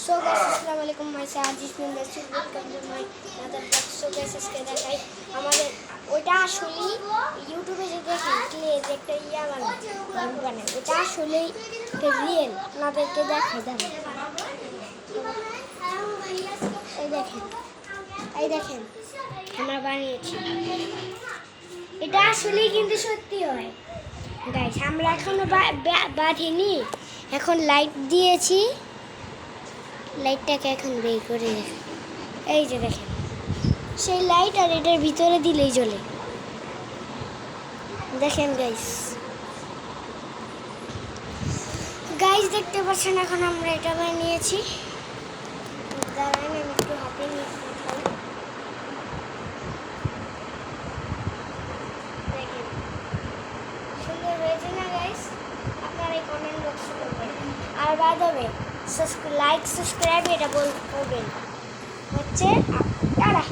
So guys আসসালামু আলাইকুম মাই সাজিদ মিন রাসূল welcome to my other blog. So guys আজকে দেখাই আমাদের ওইটা আসলে ইউটিউবে যে দেখেন ক্লে যে একটা ইয়া বানায় ওটা আসলে রিয়েল আপনাদেরকে দেখাই দাঁড়ান। এই দেখেন আমরা বানিয়েছি, এটা আসলেই কিন্তু সত্যি হয় গাইস। আমরা এখনো বাঁধিনি, এখন লাইট দিয়েছি, লাইটটাকে এখন বের করে দেখেন, এই যে দেখেন সেই লাইট আর এটার ভিতরে দিলেই জ্বলে। দেখেন গাইস, গাইস দেখতে পাচ্ছেন এখন আমরা এটা বানিয়েছি। দাঁড়ান আমি একটু হাতে নিয়ে দেখাই। দেখেন সুন্দর হয়েছে না গাইস? আপনারা এই কমেন্ট বক্সে করবেন, আর বাদ হবে লাইক সাবস্ক্রাইব এটা করবেন হচ্ছে। টাটা।